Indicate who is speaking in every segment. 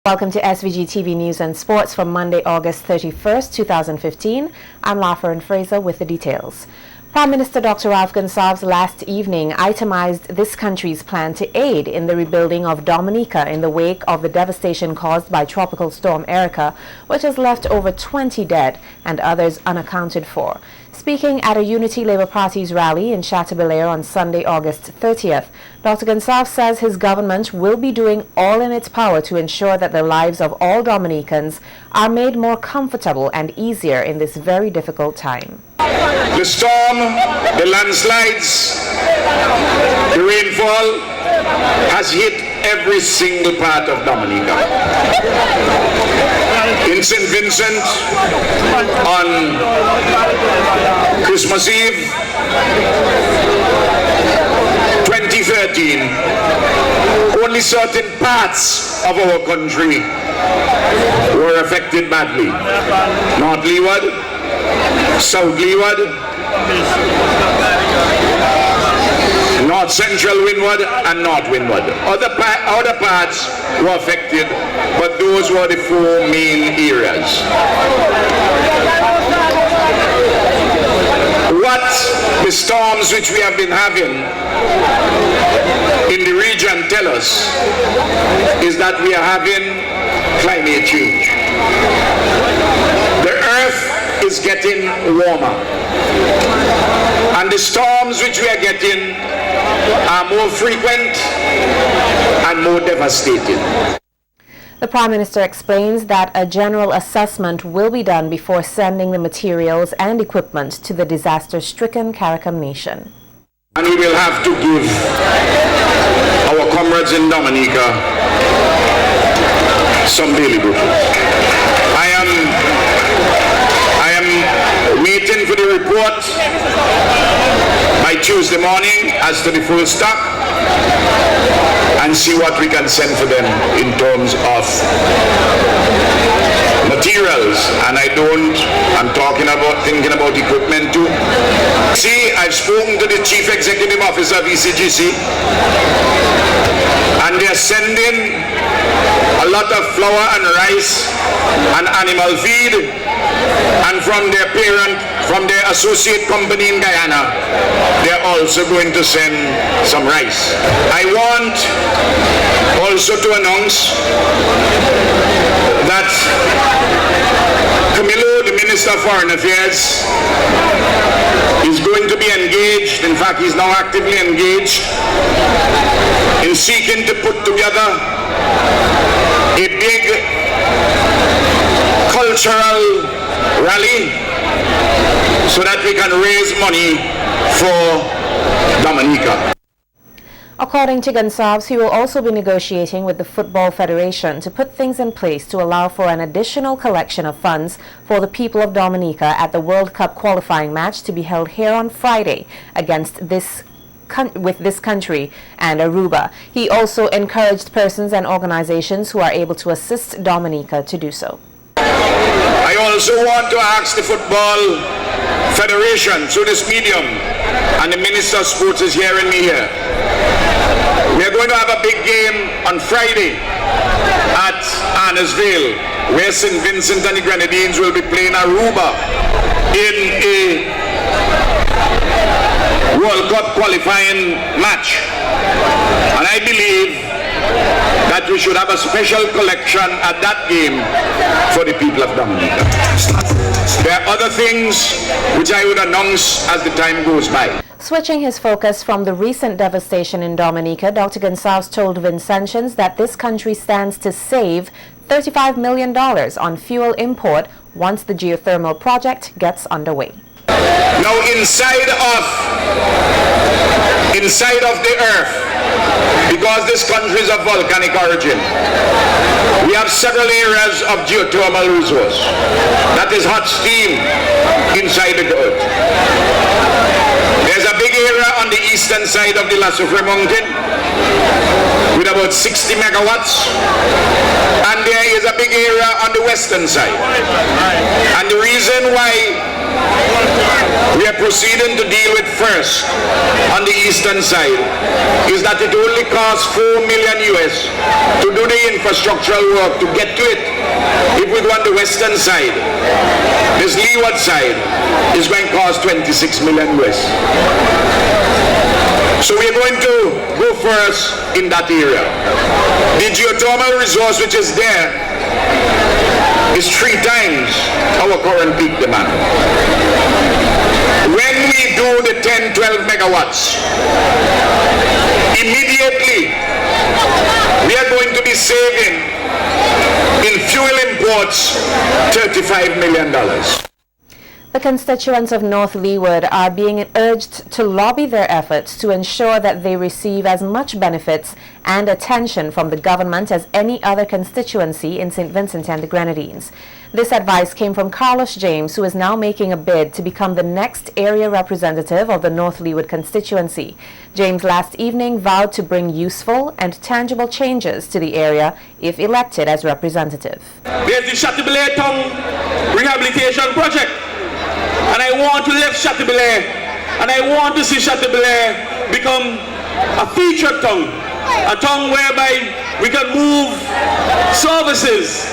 Speaker 1: Welcome to SVG-TV News and Sports for Monday, August 31st, 2015. I'm Laughlin Fraser with the details. Prime Minister Dr. Ralph Gonsalves last evening itemized this country's plan to aid in the rebuilding of Dominica in the wake of the devastation caused by Tropical Storm Erica, which has left over 20 dead and others unaccounted for. Speaking at a Unity Labour Party's rally in Chateaubelair on Sunday, August 30th, Dr. Gonsalves says his government will be doing all in its power to ensure that the lives of all Dominicans are made more comfortable and easier in this very difficult time.
Speaker 2: The storm, the landslides, the rainfall has hit every single part of Dominica. In St. Vincent, on Christmas Eve 2013, only certain parts of our country were affected badly. North Leeward, South Leeward, North Central Windward and North Windward. Other parts were affected, but those were the four main areas. What the storms which we have been having in the region tell us is that we are having climate change. The earth is getting warmer, and the storms which we are getting are more frequent and more devastating.
Speaker 1: The Prime Minister explains that a general assessment will be done before sending the materials and equipment to the disaster-stricken CARICOM nation.
Speaker 2: And we will have to give our comrades in Dominica some daily breakfast. I am waiting for the report by Tuesday morning as to the full stock and see what we can send for them in terms of materials. And I'm thinking about equipment too. See, I've spoken to the Chief Executive Officer of ECGC, and they're sending a lot of flour and rice and animal feed, and from their associate company in Guyana, they're also going to send some rice. I want also to announce that Camilo, the Minister of Foreign Affairs, is going to be engaged, in fact he's now actively engaged, in seeking to put together a big cultural rally so that we can raise money for Dominica.
Speaker 1: According to Gonsalves, he will also be negotiating with the Football Federation to put things in place to allow for an additional collection of funds for the people of Dominica at the World Cup qualifying match to be held here on Friday with this country and Aruba. He also encouraged persons and organizations who are able to assist Dominica to do so.
Speaker 2: I also want to ask the Football Federation through this medium, and the Minister of Sports is hearing me here. We are going to have a big game on Friday at Annesville, where St. Vincent and the Grenadines will be playing Aruba in a World Cup qualifying match. And I believe that we should have a special collection at that game for the people of Dominica. There are other things which I would announce as the time goes by.
Speaker 1: Switching his focus from the recent devastation in Dominica, Dr. Gonsalves told Vincentians that this country stands to save $35 million on fuel import once the geothermal project gets underway.
Speaker 2: Now inside of the earth, because this country is of volcanic origin, we have several areas of geothermal resource. That is hot steam inside the earth. There's a big area on the eastern side of the La Soufrière mountain with about 60 megawatts, and there is a big area on the western side. And the reason why we are proceeding to deal with first on the eastern side is that it only costs $4 million US to do the infrastructural work to get to it. If we go on the western side, this Leeward side is going to cost $26 million US. So we are going to go first in that area. The geothermal resource which is there is 3 times our current peak demand. When we do the 10-12 megawatts, immediately we are going to be saving in fuel imports $35 million.
Speaker 1: The constituents of North Leeward are being urged to lobby their efforts to ensure that they receive as much benefits and attention from the government as any other constituency in St. Vincent and the Grenadines. This advice came from Carlos James, who is now making a bid to become the next area representative of the North Leeward constituency. James last evening vowed to bring useful and tangible changes to the area if elected as representative.
Speaker 3: There's the Chateaubriand Tongue Rehabilitation Project. And I want to lift Chateaubriand, and I want to see Chateaubriand become a featured tongue, a tongue whereby we can move services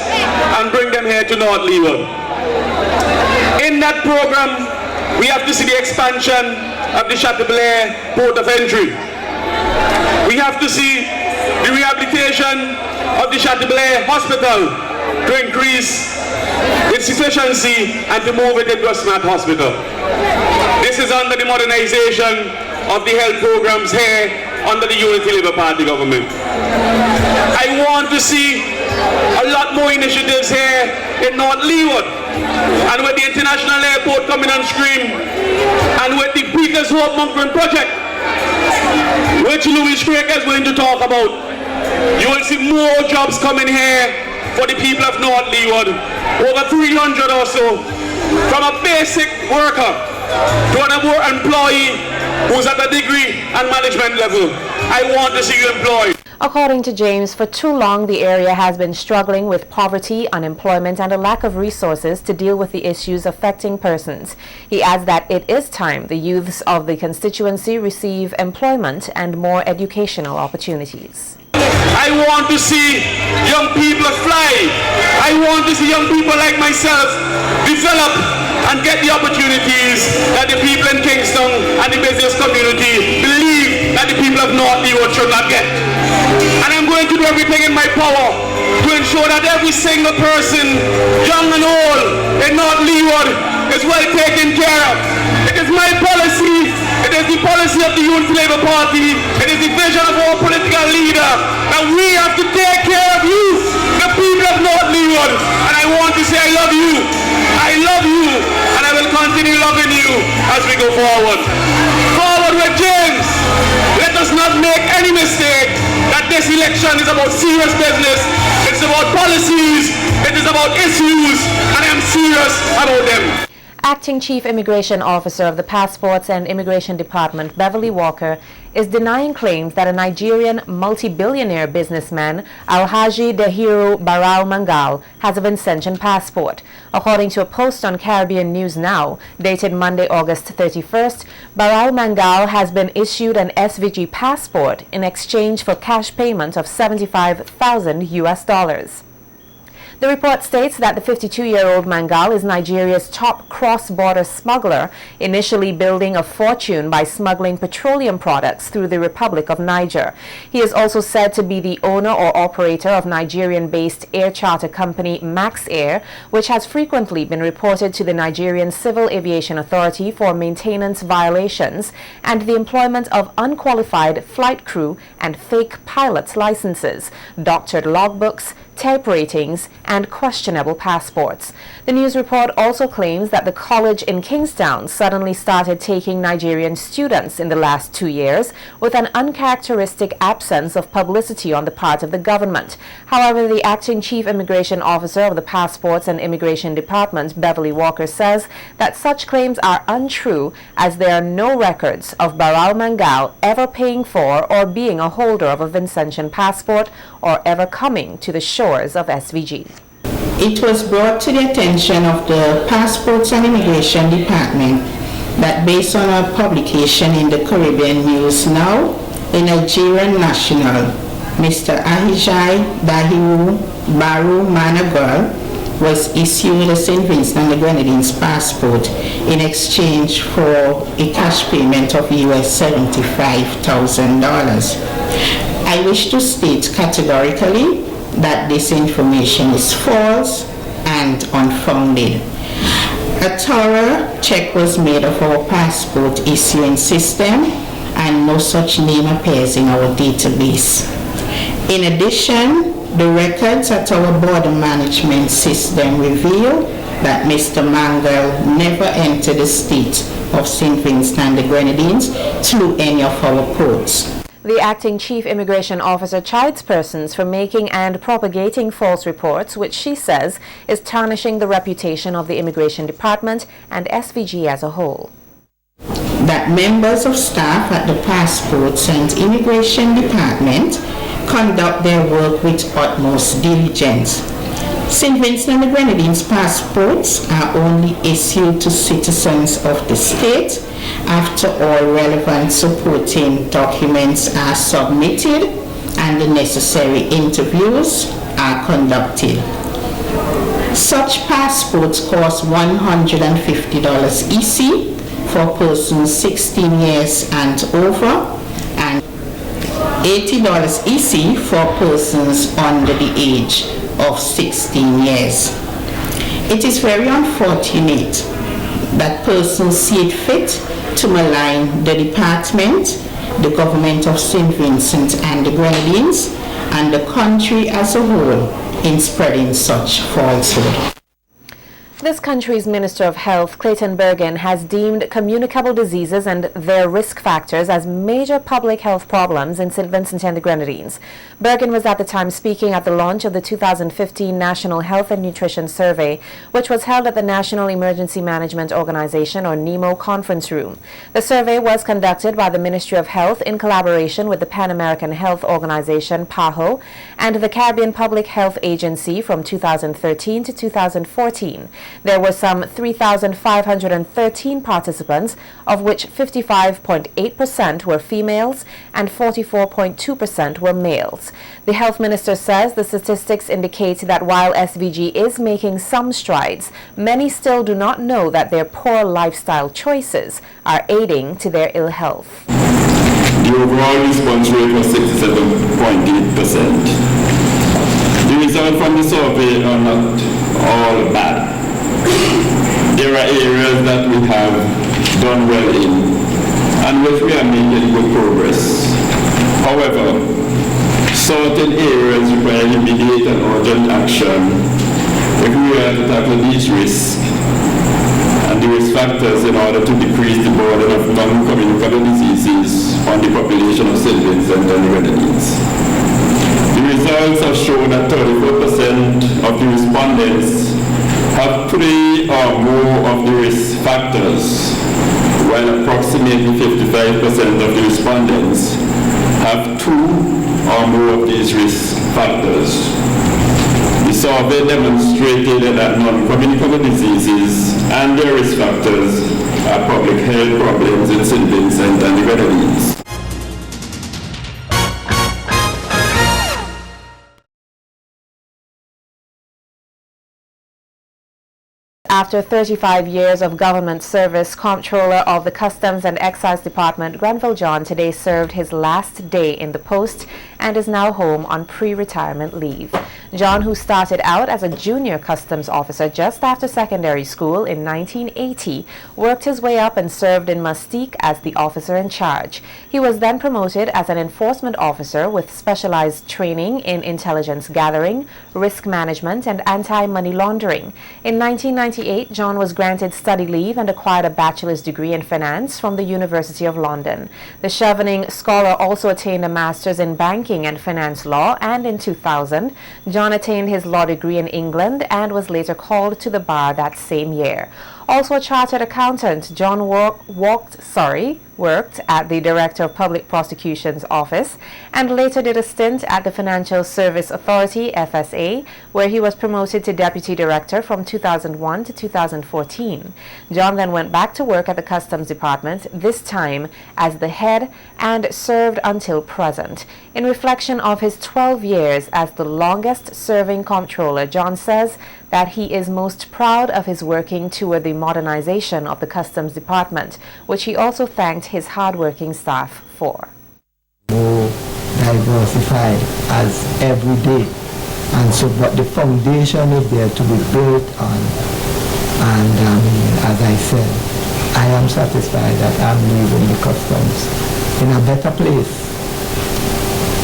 Speaker 3: and bring them here to North Leeward. In that program, we have to see the expansion of the Chateaubriand port of entry. We have to see the rehabilitation of the Chateaubriand hospital to increase its efficiency and to move it into a smart hospital. This is under the modernization of the health programs here under the Unity Labour Party government. I want to see a lot more initiatives here in North Leeward, and with the international airport coming on stream, and with the Peters Hope Monkman project, which Louis Craig is going to talk about, you will see more jobs coming here for the people of North Leeward, over 300 or so, from a basic worker to an employee who's at a degree and management level. I want to see you employed.
Speaker 1: According to James, for too long the area has been struggling with poverty, unemployment and a lack of resources to deal with the issues affecting persons. He adds that it is time the youths of the constituency receive employment and more educational opportunities.
Speaker 3: I want to see young people fly. I want to see young people like myself develop and get the opportunities that the people in Kingston and the business community believe that the people of North Leeward should not get. And I'm going to do everything in my power to ensure that every single person, young and old, in North Leeward is well taken care of. It is my policy, it is the policy of the Youth Labour Party, it is the vision of our political leader that we have to take care of you, the people of North Leeward. And I want to say I love you, and I will continue loving you as we go forward. Forward with James. Let us not make any mistake that this election is about serious business. It's about policies, it is about issues, and I'm serious about them.
Speaker 1: Acting Chief Immigration Officer of the Passports and Immigration Department, Beverly Walker, is denying claims that a Nigerian multi-billionaire businessman, Alhaji Dahiru Barau Mangal, has a Vincentian passport. According to a post on Caribbean News Now, dated Monday, August 31st, Barau Mangal has been issued an SVG passport in exchange for cash payment of $75,000 US. The report states that the 52-year-old Mangal is Nigeria's top cross-border smuggler, initially building a fortune by smuggling petroleum products through the Republic of Niger. He is also said to be the owner or operator of Nigerian-based air charter company Max Air, which has frequently been reported to the Nigerian Civil Aviation Authority for maintenance violations and the employment of unqualified flight crew and fake pilot's licenses, doctored logbooks, tape ratings, and questionable passports. The news report also claims that the college in Kingstown suddenly started taking Nigerian students in the last 2 years with an uncharacteristic absence of publicity on the part of the government. However, the acting chief immigration officer of the Passports and Immigration Department, Beverly Walker, says that such claims are untrue as there are no records of Barau Mangal ever paying for or being a holder of a Vincentian passport or ever coming to the shores of SVG.
Speaker 4: It was brought to the attention of the Passports and Immigration Department that based on a publication in the Caribbean News Now, a Nigerian national, Mr. Ahijai Dahiru Baru Managal, was issued a St. Vincent and the Grenadines passport in exchange for a cash payment of US $75,000. I wish to state categorically that this information is false and unfounded. A thorough check was made of our passport issuing system and no such name appears in our database. In addition, the records at our border management system reveal that Mr. Mangal never entered the state of St. Vincent and the Grenadines through any of our ports.
Speaker 1: The acting chief immigration officer chides persons for making and propagating false reports, which she says is tarnishing the reputation of the immigration department and SVG as a whole.
Speaker 4: That members of staff at the Passports and Immigration Department conduct their work with utmost diligence. St. Vincent and the Grenadines passports are only issued to citizens of the state after all relevant supporting documents are submitted and the necessary interviews are conducted. Such passports cost $150 EC for persons 16 years and over, and $80 EC for persons under the age of 16 years. It is very unfortunate that persons see it fit to malign the department, the government of St. Vincent and the Grenadines, and the country as a whole in spreading such falsehood.
Speaker 1: This country's Minister of Health, Clayton Bergen, has deemed communicable diseases and their risk factors as major public health problems in St. Vincent and the Grenadines. Bergen was at the time speaking at the launch of the 2015 National Health and Nutrition Survey, which was held at the National Emergency Management Organization, or NEMO, conference room. The survey was conducted by the Ministry of Health in collaboration with the Pan American Health Organization, PAHO, and the Caribbean Public Health Agency from 2013 to 2014. There were some 3,513 participants, of which 55.8% were females and 44.2% were males. The health minister says the statistics indicate that while SVG is making some strides, many still do not know that their poor lifestyle choices are aiding to their ill health.
Speaker 5: The overall response rate was 67.8%. The results from the survey are not all bad. There are areas that we have done well in and which we are making good progress. However, certain areas require immediate and urgent action if we are to tackle these risks and the risk factors in order to decrease the burden of non-communicable diseases on the population of St. Vincent and the Grenadines. The results have shown that 34% of the respondents have 3 or more of the risk factors, while approximately 55% of the respondents have 2 or more of these risk factors. The survey demonstrated that non-communicable diseases and their risk factors are public health problems in St. Vincent and the Grenadines.
Speaker 1: After 35 years of government service, Comptroller of the Customs and Excise Department, Grenville John, today served his last day in the post and is now home on pre-retirement leave. John, who started out as a junior customs officer just after secondary school in 1980, worked his way up and served in Mustique as the officer in charge. He was then promoted as an enforcement officer with specialized training in intelligence gathering, risk management, and anti-money laundering. In 1998, John was granted study leave and acquired a bachelor's degree in finance from the University of London. The Chevening scholar also attained a master's in banking and finance law, and in 2000, John attained his law degree in England and was later called to the bar that same year. Also a chartered accountant, John worked at the Director of Public Prosecutions Office and later did a stint at the Financial Service Authority, FSA, where he was promoted to Deputy Director from 2001 to 2014. John then went back to work at the Customs Department, this time as the head, and served until present. In reflection of his 12 years as the longest-serving comptroller, John says that he is most proud of his working toward the modernization of the Customs Department, which he also thanked his hard-working staff for.
Speaker 6: More diversified as every day, and so but the foundation is there to be built on. And as I said, I am satisfied that I'm leaving the Customs in a better place,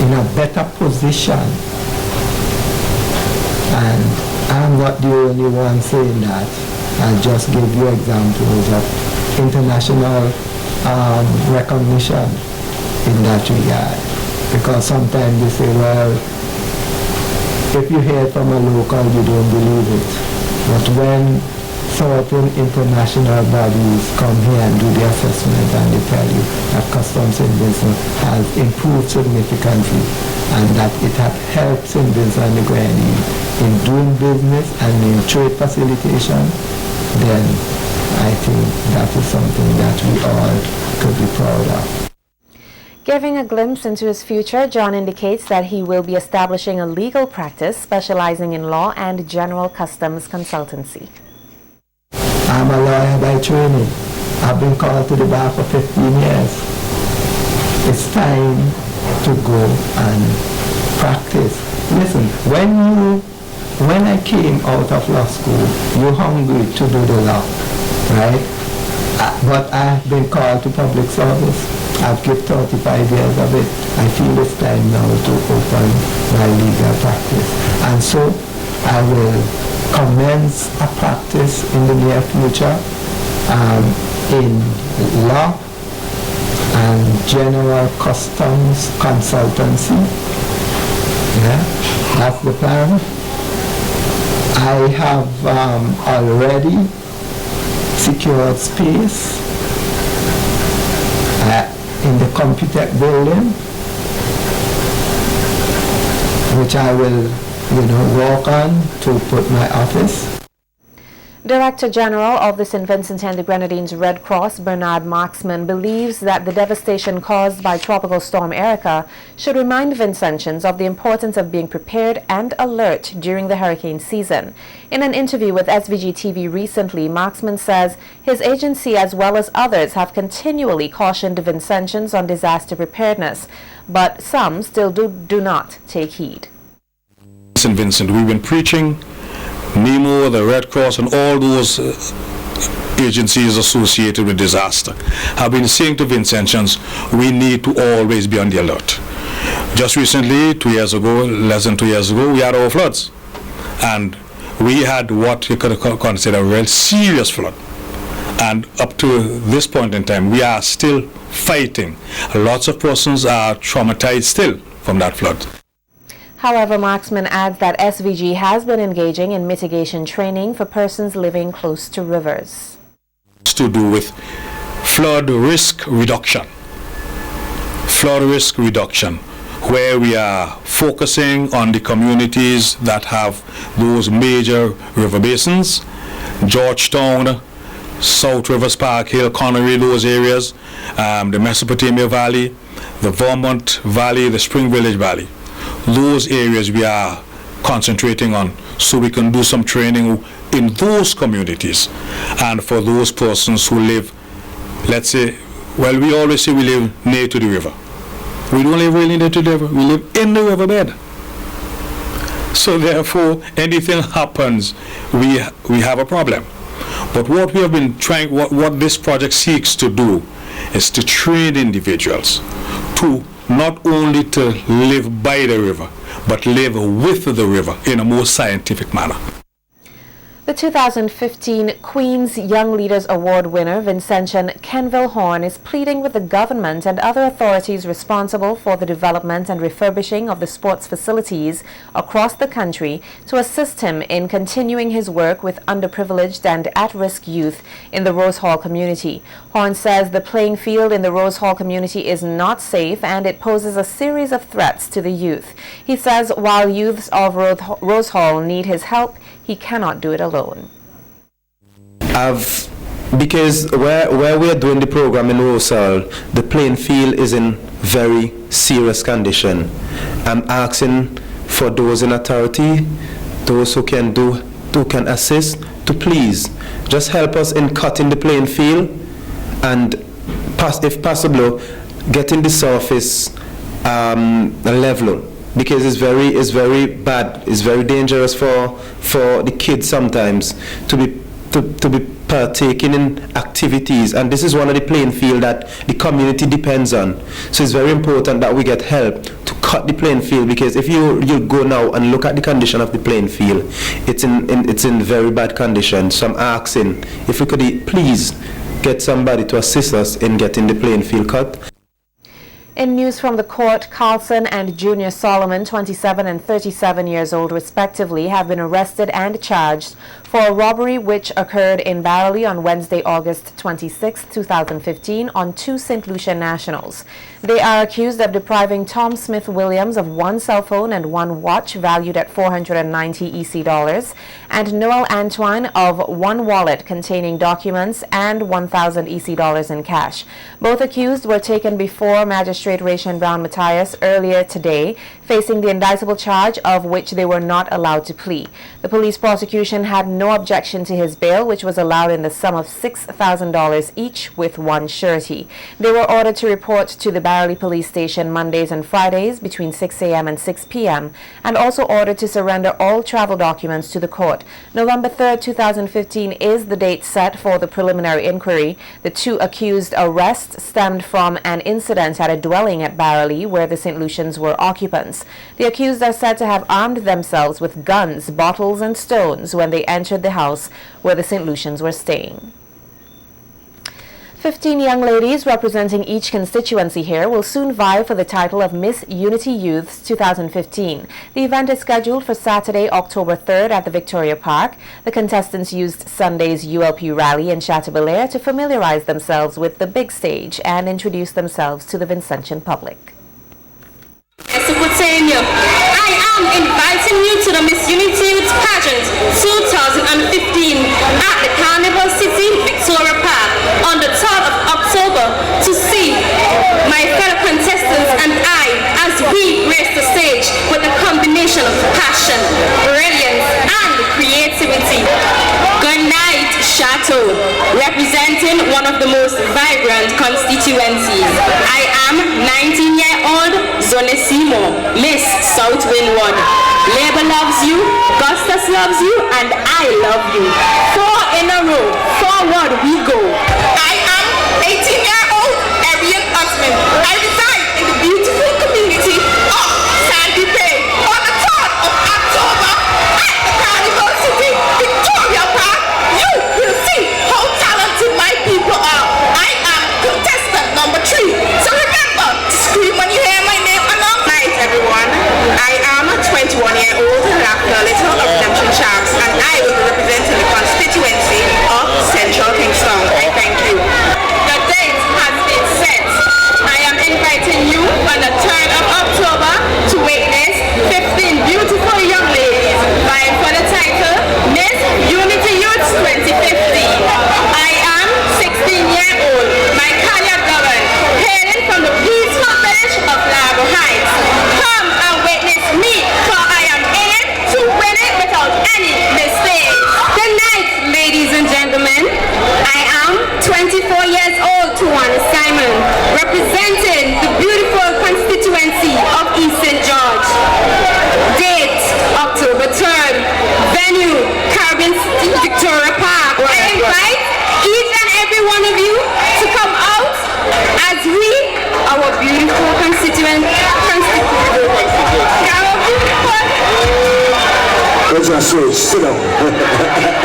Speaker 6: in a better position, and I'm not the only one saying that. I'll just give you examples of international recognition in that regard. Because sometimes you say, well, if you hear it from a local, you don't believe it. But when certain international bodies come here and do the assessment and they tell you that customs in business has improved significantly and that it has helped St. Vincent and the Grenadines in doing business and in trade facilitation, then I think that is something that we all could be proud of.
Speaker 1: Giving a glimpse into his future, John indicates that he will be establishing a legal practice specializing in law and general customs consultancy.
Speaker 6: I'm a lawyer by training. I've been called to the bar for 15 years. It's time to go and practice. Listen, when I came out of law school, you're hungry to do the law, right? But I've been called to public service. I've given 35 years of it. I feel it's time now to open my legal practice. And so I will commence a practice in the near future in law and general customs consultancy. Yeah, that's the plan. I have already secured space in the Computech building, which I will work on to put my office.
Speaker 1: Director General of the St. Vincent and the Grenadines Red Cross, Bernard Marksman, believes that the devastation caused by Tropical Storm Erica should remind Vincentians of the importance of being prepared and alert during the hurricane season. In an interview with SVG-TV recently, Marksman says his agency as well as others have continually cautioned Vincentians on disaster preparedness, but some still do not take heed.
Speaker 7: St. Vincent, we've been preaching NEMO, the Red Cross, and all those agencies associated with disaster have been saying to Vincentians, we need to always be on the alert. Just recently, 2 years ago, less than 2 years ago, we had our floods. And we had what you could consider a real serious flood. And up to this point in time, we are still fighting. Lots of persons are traumatized still from that flood.
Speaker 1: However, Marksman adds that SVG has been engaging in mitigation training for persons living close to rivers.
Speaker 7: It's to do with flood risk reduction. Flood risk reduction, where we are focusing on the communities that have those major river basins, Georgetown, South Rivers, Park Hill, Connery, those areas, the Mesopotamia Valley, the Vermont Valley, the Spring Village Valley. Those areas we are concentrating on so we can do some training in those communities. And for those persons who live, let's say, well, we always say we live near to the river. We don't live really near to the river, we live in the riverbed. So therefore, anything happens, we have a problem. But what we have been trying, what this project seeks to do is to train individuals to not only to live by the river, but live with the river in a more scientific manner.
Speaker 1: The 2015 Queen's Young Leaders Award winner, Vincentian Kenville Horn, is pleading with the government and other authorities responsible for the development and refurbishing of the sports facilities across the country to assist him in continuing his work with underprivileged and at-risk youth in the Rose Hall community. Horn says the playing field in the Rose Hall community is not safe and it poses a series of threats to the youth. He says while youths of Rose Hall need his help, he cannot do it alone.
Speaker 8: Because where we are doing the program in Rose Hall, the playing field is in very serious condition. I'm asking for those in authority, those who can assist, to please just help us in cutting the playing field and, if possible, getting the surface level. Because it's very bad, it's very dangerous for the kids sometimes to be partaking in activities, and this is one of the playing field that the community depends on. So it's very important that we get help to cut the playing field, because if you go now and look at the condition of the playing field, it's in very bad condition. So I'm asking if we could please get somebody to assist us in getting the playing field cut.
Speaker 1: In news from the court, Carlson and Junior Solomon, 27 and 37 years old respectively, have been arrested and charged for a robbery which occurred in Barely on Wednesday, August 26, 2015 on 2 St. Lucia nationals. They are accused of depriving Tom Smith Williams of 1 cell phone and 1 watch valued at $490 EC dollars, and Noel Antoine of 1 wallet containing documents and 1,000 EC dollars in cash. Both accused were taken before Magistrate Rachel Brown Matthias earlier today, facing the indictable charge of which they were not allowed to plead. The police prosecution had no objection to his bail, which was allowed in the sum of $6,000 each with 1 surety. They were ordered to report to the Barely Police Station Mondays and Fridays between 6 a.m. and 6 p.m. and also ordered to surrender all travel documents to the court. November 3, 2015 is the date set for the preliminary inquiry. The 2 accused arrests stemmed from an incident at a dwelling at Barely where the St. Lucians were occupants. The accused are said to have armed themselves with guns, bottles and stones when they entered the house where the St. Lucians were staying. 15 young ladies representing each constituency here will soon vie for the title of Miss Unity Youths 2015. The event is scheduled for Saturday, October 3rd at the Victoria Park. The contestants used Sunday's ULP rally in Chateaubelair to familiarize themselves with the big stage and introduce themselves to the Vincentian public.
Speaker 9: I am inviting you to the Miss Unity Youth Pageant 2015 at the Carnival City, Victoria Park on the 3rd of October to see my fellow contestants and I as we grace the stage with a combination of passion, brilliance and creativity. Good night, Chateau, representing one of the most vibrant constituencies. I am 19-year-old Zonesimo, Miss South Windward. Labour loves you, Gustus loves you, and I love you. 4 in a row, forward we go.
Speaker 10: I am 18-year-old Arian Usman. I reside in the beautiful community of Sandy Bay on the 3rd of October at the Carnival City, Victoria Park. You will see how talented my people are. I am contestant number 3. So remember to scream when you hear my name along.
Speaker 9: Night, everyone. I am a 21-year-old Lachlan Little of Redemption Sharks, and I will be representing the constituency of Central Kingston. I thank you. The date has been set. I am inviting you on the 3rd of October to witness 15 beautiful young ladies vying for the title Miss Unity Youth 2015. I am 16-year-old Michaelia Govan, hailing from the peaceful village of Lago Heights. Come and witness me, for I am in it to win it without any mistakes. Good night, ladies and gentlemen. I am 24 years old, Tuan Simon, representing the beautiful constituency of East St. George. Date, October 3rd. Venue, Caribbean City, Victoria Park. I invite each and every one of you to come out as we, our beautiful
Speaker 11: Let's just sit down.